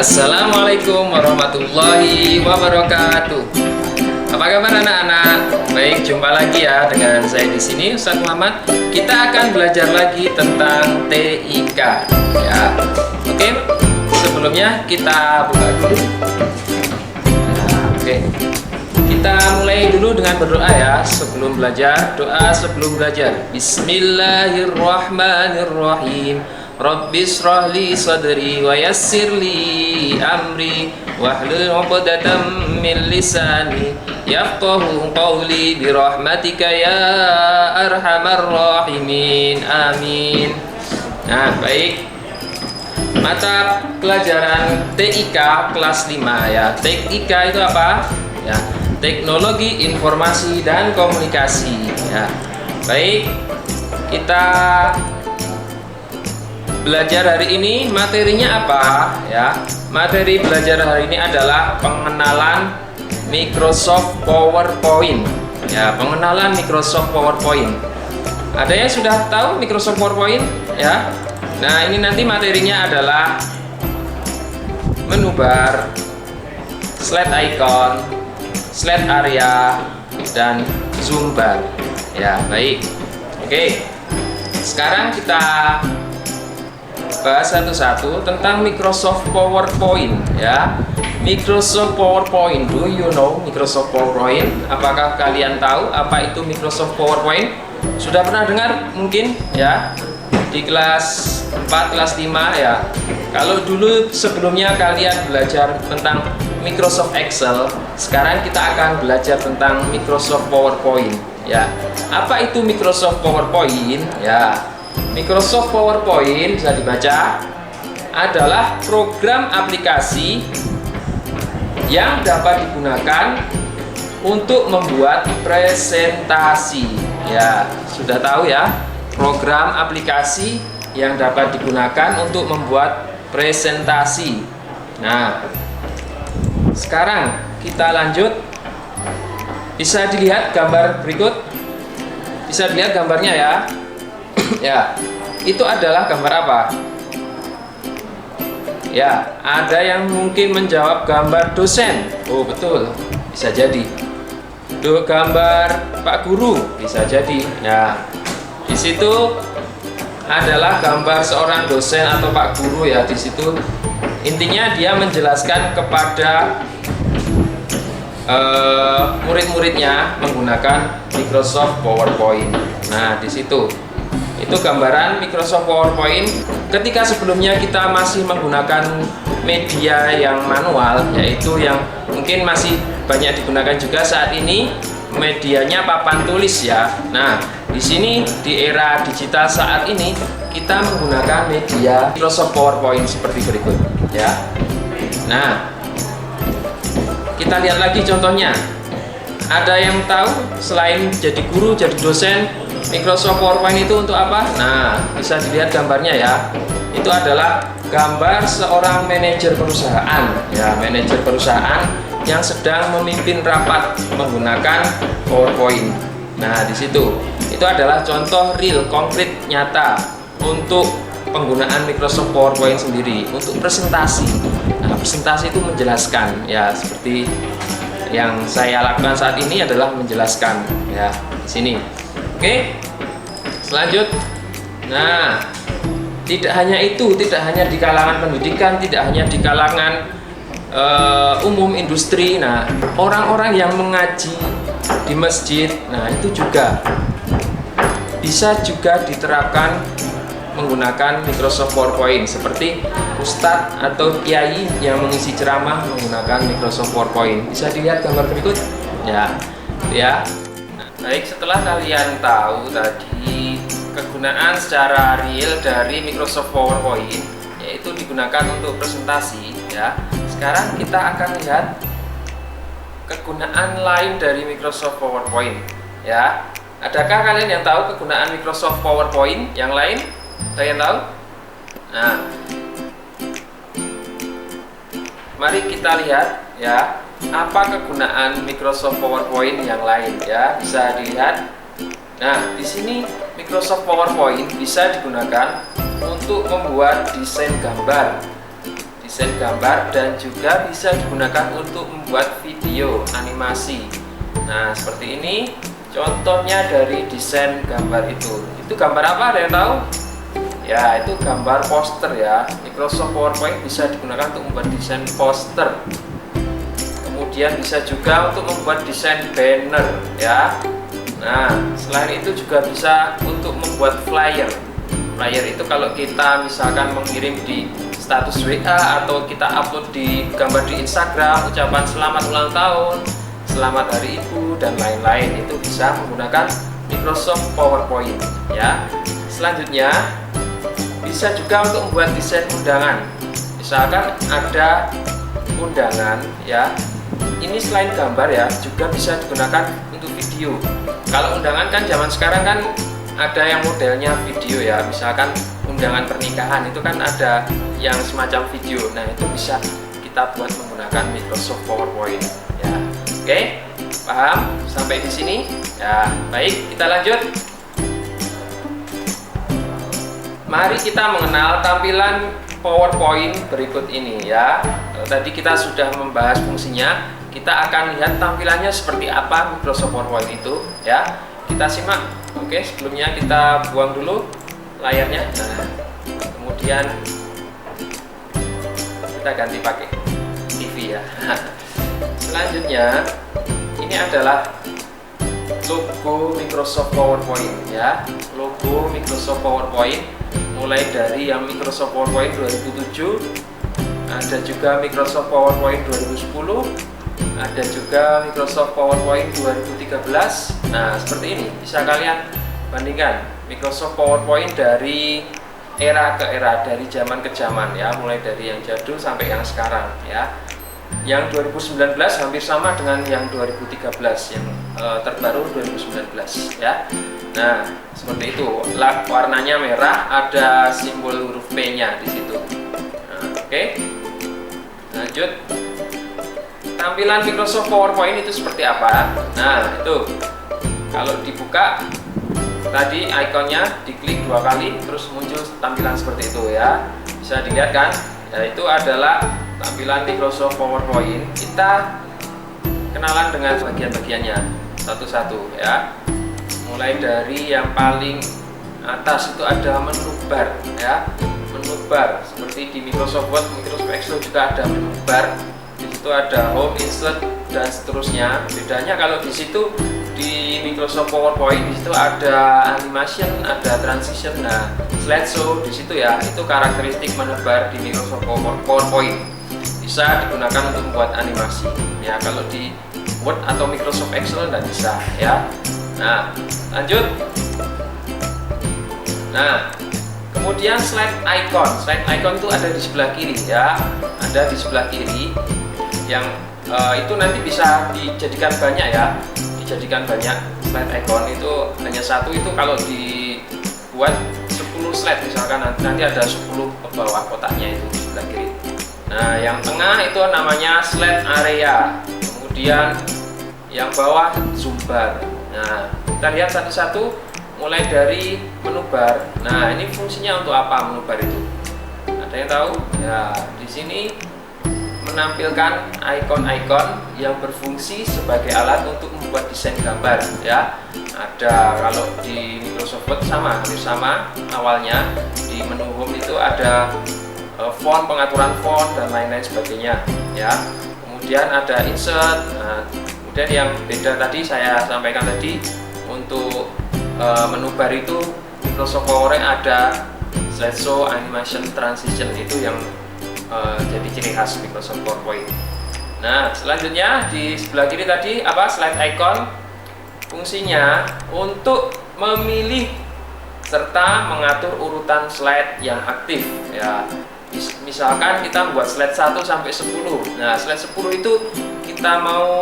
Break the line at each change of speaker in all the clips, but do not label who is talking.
Assalamualaikum warahmatullahi wabarakatuh. Apa kabar anak-anak? Baik, jumpa lagi ya dengan saya di sini Ustaz Muhammad. Kita akan belajar lagi tentang TIK ya. Oke. Sebelumnya kita buka dulu. Nah, oke. Kita mulai dulu dengan berdoa ya sebelum belajar. Doa sebelum belajar. Bismillahirrahmanirrahim. Rabbis shrahli sadri wa yassirli amri wahlul 'uqdatam min lisani yafqahu qawli bi rahmatika ya arhamar rahimin. Amin. Nah, baik. Mata pelajaran TIK kelas 5 ya. TIK itu apa? Ya, Teknologi Informasi dan Komunikasi ya. Baik. Kita belajar hari ini materinya apa ya? Materi belajar hari ini adalah pengenalan Microsoft PowerPoint ya, pengenalan Microsoft PowerPoint. Ada yang sudah tahu Microsoft PowerPoint ya? Nah, ini nanti materinya adalah menu bar, slide icon, slide area, dan zoom bar ya. Baik. Oke. Sekarang kita bahas satu-satu tentang Microsoft PowerPoint ya. Microsoft PowerPoint, do you know Microsoft PowerPoint? Apakah kalian tahu apa itu Microsoft PowerPoint? Sudah pernah dengar mungkin ya di kelas 4, kelas 5 ya. Kalau dulu sebelumnya kalian belajar tentang Microsoft Excel, sekarang kita akan belajar tentang Microsoft PowerPoint ya. Apa itu Microsoft PowerPoint ya? Microsoft PowerPoint bisa dibaca adalah program aplikasi yang dapat digunakan untuk membuat presentasi ya. Sudah tahu ya, program aplikasi yang dapat digunakan untuk membuat presentasi. Nah, sekarang kita lanjut. Bisa dilihat gambar berikut. Bisa dilihat gambarnya ya. Ya, itu adalah gambar apa? Ya, ada yang mungkin menjawab gambar dosen. Oh, betul. Bisa jadi. Gambar Pak Guru bisa jadi. Ya, di situ adalah gambar seorang dosen atau Pak Guru ya. Di situ intinya dia menjelaskan kepada murid-muridnya menggunakan Microsoft PowerPoint. Nah, di situ itu gambaran Microsoft PowerPoint. Ketika sebelumnya kita masih menggunakan media yang manual, yaitu yang mungkin masih banyak digunakan juga saat ini, medianya papan tulis ya. Nah, di sini di era digital saat ini kita menggunakan media Microsoft PowerPoint seperti berikut ya. Nah, kita lihat lagi contohnya. Ada yang tahu selain jadi guru, jadi dosen, Microsoft PowerPoint itu untuk apa? Nah, bisa dilihat gambarnya ya. Itu adalah gambar seorang manajer perusahaan ya, manajer perusahaan yang sedang memimpin rapat menggunakan PowerPoint. Nah, di situ itu adalah contoh real, konkret, nyata untuk penggunaan Microsoft PowerPoint sendiri untuk presentasi. Nah, presentasi itu menjelaskan ya, seperti yang saya lakukan saat ini adalah menjelaskan ya di sini. Oke, selanjut. Nah, tidak hanya itu, tidak hanya di kalangan pendidikan, tidak hanya di kalangan umum industri. Nah, orang-orang yang mengaji di masjid, nah itu juga bisa juga diterapkan menggunakan Microsoft PowerPoint, seperti ustadz atau kiai yang mengisi ceramah menggunakan Microsoft PowerPoint. Bisa dilihat gambar berikut ya, ya. Baik, setelah kalian tahu tadi kegunaan secara real dari Microsoft PowerPoint, yaitu digunakan untuk presentasi ya. Sekarang kita akan lihat kegunaan lain dari Microsoft PowerPoint ya. Adakah kalian yang tahu kegunaan Microsoft PowerPoint yang lain? Ada yang tahu? Nah, mari kita lihat ya, apa kegunaan Microsoft PowerPoint yang lain ya. Bisa dilihat. Nah, di sini Microsoft PowerPoint bisa digunakan untuk membuat desain gambar. desain gambar, dan juga bisa digunakan untuk membuat video animasi. Nah, seperti ini contohnya dari desain gambar itu. Itu gambar apa, ada yang tahu? Ya, itu gambar poster ya. Microsoft PowerPoint bisa digunakan untuk membuat desain poster. Kemudian bisa juga untuk membuat desain banner ya. Nah, selain itu juga bisa untuk membuat flyer. Flyer itu kalau kita misalkan mengirim di status WA atau kita upload di gambar di Instagram, ucapan selamat ulang tahun, selamat hari ibu, dan lain-lain, itu bisa menggunakan Microsoft PowerPoint ya. Selanjutnya bisa juga untuk membuat desain undangan. Misalkan ada undangan ya, ini selain gambar ya, juga bisa digunakan untuk video. Kalau undangan kan zaman sekarang kan ada yang modelnya video ya, misalkan undangan pernikahan itu kan ada yang semacam video. Nah, itu bisa kita buat menggunakan Microsoft PowerPoint ya. Oke, paham sampai di sini ya? Baik, kita lanjut. Mari kita mengenal tampilan PowerPoint berikut ini ya. Tadi kita sudah membahas fungsinya, kita akan lihat tampilannya seperti apa Microsoft PowerPoint itu ya. Kita simak. Oke, sebelumnya kita buang dulu layarnya. Nah, kemudian kita ganti pakai TV ya. Selanjutnya ini adalah logo Microsoft PowerPoint ya. Logo Microsoft PowerPoint mulai dari yang Microsoft PowerPoint 2007, ada juga Microsoft PowerPoint 2010, ada juga Microsoft PowerPoint 2013. Nah, seperti ini bisa kalian bandingkan Microsoft PowerPoint dari era ke era, dari zaman ke zaman ya, mulai dari yang jadul sampai yang sekarang ya. Yang 2019 hampir sama dengan yang 2013, yang terbaru 2019 ya. Nah, seperti itu. Warnanya merah, ada simbol huruf P-nya di situ. Nah, oke. Lanjut. Tampilan Microsoft PowerPoint itu seperti apa? Nah, itu kalau dibuka tadi ikonnya diklik 2 kali terus muncul tampilan seperti itu ya. Bisa dilihat kan? Ya, itu adalah tampilan Microsoft PowerPoint. Kita kenalan dengan bagian-bagiannya satu-satu ya. Mulai dari yang paling atas itu ada menu bar ya. Menu bar seperti di Microsoft Word, Microsoft Excel juga ada menu bar. Itu ada home, insert, dan seterusnya. Bedanya kalau di situ di Microsoft PowerPoint di situ ada animation, ada transition, nah slideshow di situ ya. Itu karakteristik menu bar di Microsoft PowerPoint. Bisa digunakan untuk membuat animasi. Ya, kalau di Word atau Microsoft Excel nggak bisa ya. Nah, lanjut. Nah, kemudian slide icon. Slide icon itu ada di sebelah kiri ya. Ada di sebelah kiri. Yang itu nanti bisa dijadikan banyak ya, dijadikan banyak. Slide icon itu hanya satu, itu kalau dibuat 10 slide misalkan, nanti ada 10 ke bawah kotaknya itu di sebelah kiri. Nah, yang tengah itu namanya slide area, kemudian yang bawah zoom bar. Nah, kita lihat satu-satu mulai dari menu bar. Nah, ini fungsinya untuk apa menu bar itu? Ada yang tahu? Ya, di sini menampilkan ikon-ikon yang berfungsi sebagai alat untuk membuat desain gambar ya. Ada kalau di Microsoft Word sama, hampir sama awalnya. Di menu home itu ada font, pengaturan font, dan lain-lain sebagainya ya. Kemudian ada insert. Nah, kemudian yang beda tadi saya sampaikan tadi, untuk menu bar itu Microsoft PowerPoint ada slideshow, animation, transition, itu yang jadi ciri khas Microsoft PowerPoint. Nah, selanjutnya di sebelah kiri tadi apa, slide icon, fungsinya untuk memilih serta mengatur urutan slide yang aktif ya. Misalkan kita buat slide 1 sampai 10. Nah, slide 10 itu kita mau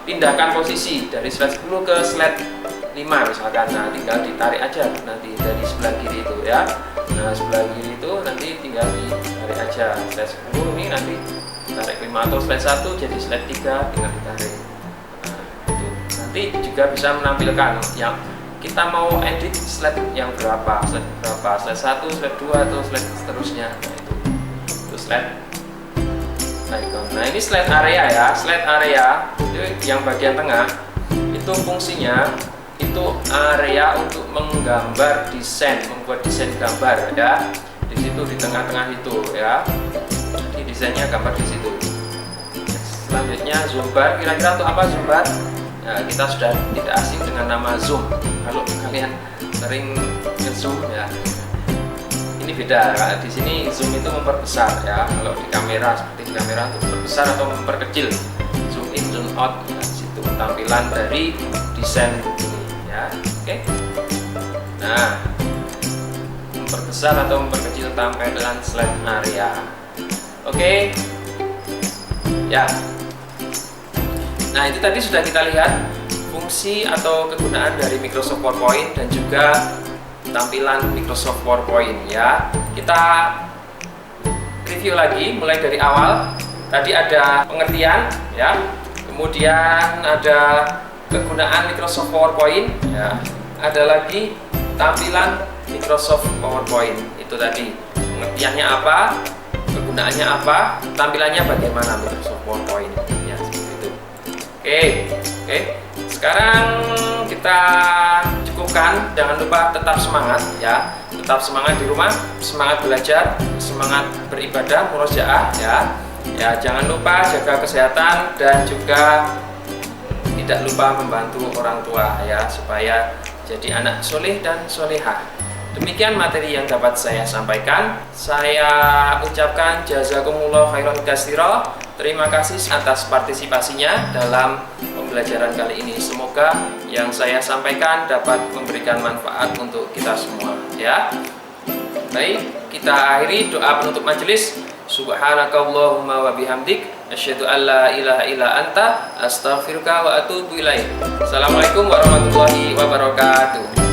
pindahkan posisi dari slide 10 ke slide 5 misalkan. Nah, tinggal ditarik aja nanti dari sebelah kiri itu ya. Nah, sebelah kiri itu nanti tinggal ditarik aja. Slide 10 ini nanti tarik 5, atau slide 1 jadi slide 3 tinggal ditarik. Nah, itu nanti juga bisa menampilkan yang kita mau edit slide yang berapa, slide 1, slide 2, atau slide seterusnya. Nah, itu slide icon. Nah, ini slide area ya. Slide area itu yang bagian tengah itu fungsinya itu area untuk menggambar desain, membuat desain gambar ya. Di situ di tengah-tengah itu ya. Jadi desainnya gambar di situ. Selanjutnya zoom bar. Kira-kira untuk apa zoom bar? Nah, kita sudah tidak asing dengan nama zoom. Kalau kalian sering nge-zoom ya, ini beda. Di sini zoom itu memperbesar ya. Kalau di kamera seperti di kamera untuk memperbesar atau memperkecil. Zoom in, zoom out. Ya, di situ tampilan dari desain ini ya. Oke. Nah, memperbesar atau memperkecil tampilan slide area. Oke. Ya. Nah, itu tadi sudah kita lihat fungsi atau kegunaan dari Microsoft PowerPoint dan juga tampilan Microsoft PowerPoint ya. Kita review lagi mulai dari awal. Tadi ada pengertian ya, kemudian ada kegunaan Microsoft PowerPoint ya, ada lagi tampilan Microsoft PowerPoint. Itu tadi pengertiannya apa, kegunaannya apa, tampilannya bagaimana Microsoft PowerPoint ya, seperti itu. Oke. Sekarang kita cukupkan. Jangan lupa tetap semangat ya. Tetap semangat di rumah, semangat belajar, semangat beribadah, murojaah ya. Ya, jangan lupa jaga kesehatan dan juga tidak lupa membantu orang tua ya, supaya jadi anak soleh dan solehah. Demikian materi yang dapat saya sampaikan. Saya ucapkan jazakumullah khairan katsira. Terima kasih atas partisipasinya dalam pembelajaran kali ini. Semoga yang saya sampaikan dapat memberikan manfaat untuk kita semua ya. Baik, kita akhiri doa penutup majelis. Subhanakallahumma wa bihamdik asyhadu an la ilaha illa anta astaghfiruka wa atubu ilaik. Assalamualaikum warahmatullahi wabarakatuh.